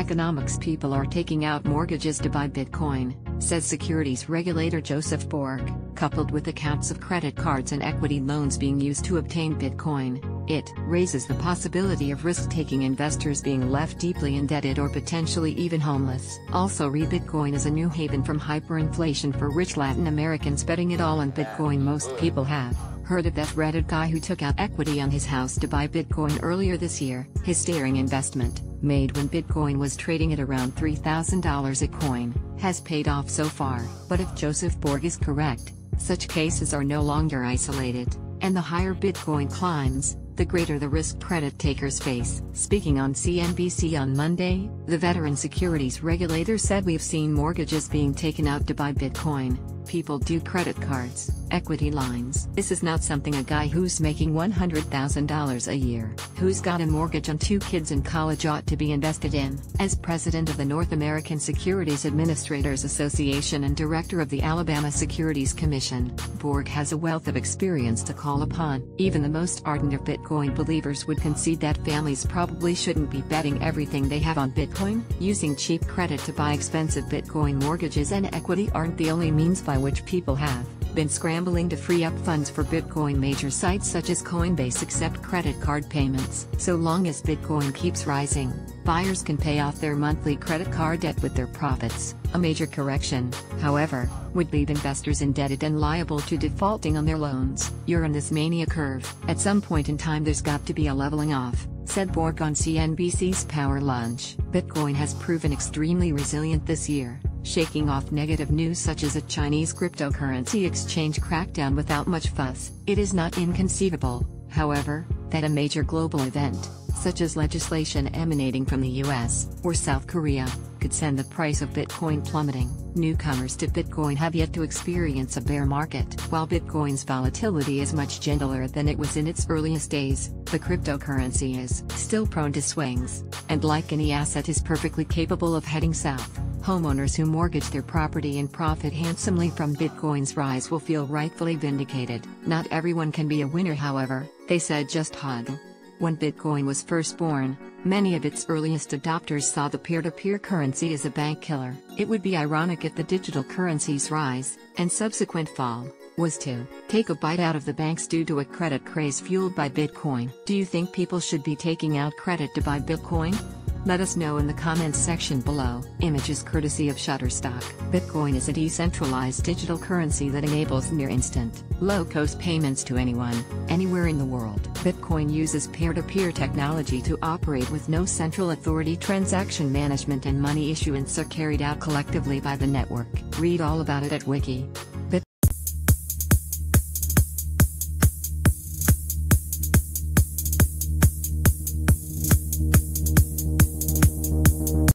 economics people are taking out mortgages to buy Bitcoin, says securities regulator Joseph Borg. Coupled with accounts of credit cards and equity loans being used to obtain Bitcoin, it raises the possibility of risk-taking investors being left deeply indebted or potentially even homeless. Also, Bitcoin is a new haven from hyperinflation for rich Latin Americans betting it all on Bitcoin. Most people have heard of that Reddit guy who took out equity on his house to buy Bitcoin earlier this year. His staring investment, made when Bitcoin was trading at around $3,000 a coin, has paid off so far. But if Joseph Borg is correct, such cases are no longer isolated, and the higher Bitcoin climbs, the greater the risk credit takers face. Speaking on CNBC on Monday, the veteran securities regulator said, "We've seen mortgages being taken out to buy Bitcoin. People do credit cards, equity lines. This is not something a guy who's making $100,000 a year, who's got a mortgage on 2 kids in college ought to be invested in." As president of the North American Securities Administrators Association and director of the Alabama Securities Commission, Borg has a wealth of experience to call upon. Even the most ardent of Bitcoin believers would concede that families probably shouldn't be betting everything they have on Bitcoin. Using cheap credit to buy expensive Bitcoin mortgages and equity aren't the only means by which people have been scrambling to free up funds for Bitcoin. Major sites such as Coinbase accept credit card payments. So long as Bitcoin keeps rising, buyers can pay off their monthly credit card debt with their profits. A major correction, however, would leave investors indebted and liable to defaulting on their loans. "You're on this mania curve. At some point in time there's got to be a leveling off," said Borg on CNBC's Power Lunch. Bitcoin has proven extremely resilient this year, shaking off negative news such as a Chinese cryptocurrency exchange crackdown without much fuss. It is not inconceivable, however, that a major global event, such as legislation emanating from the US or South Korea, could send the price of Bitcoin plummeting. Newcomers to Bitcoin have yet to experience a bear market. While Bitcoin's volatility is much gentler than it was in its earliest days, the cryptocurrency is still prone to swings, and like any asset is perfectly capable of heading south. Homeowners who mortgage their property and profit handsomely from Bitcoin's rise will feel rightfully vindicated. Not everyone can be a winner, however, they said. Just hodl. When Bitcoin was first born, many of its earliest adopters saw the peer-to-peer currency as a bank killer. It would be ironic if the digital currency's rise, and subsequent fall, was to take a bite out of the banks due to a credit craze fueled by Bitcoin. Do you think people should be taking out credit to buy Bitcoin? Let us know in the comments section below. Images courtesy of Shutterstock. Bitcoin is a decentralized digital currency that enables near-instant, low-cost payments to anyone, anywhere in the world. Bitcoin uses peer-to-peer technology to operate with no central authority. Transaction management and money issuance are carried out collectively by the network. Read all about it at Wiki.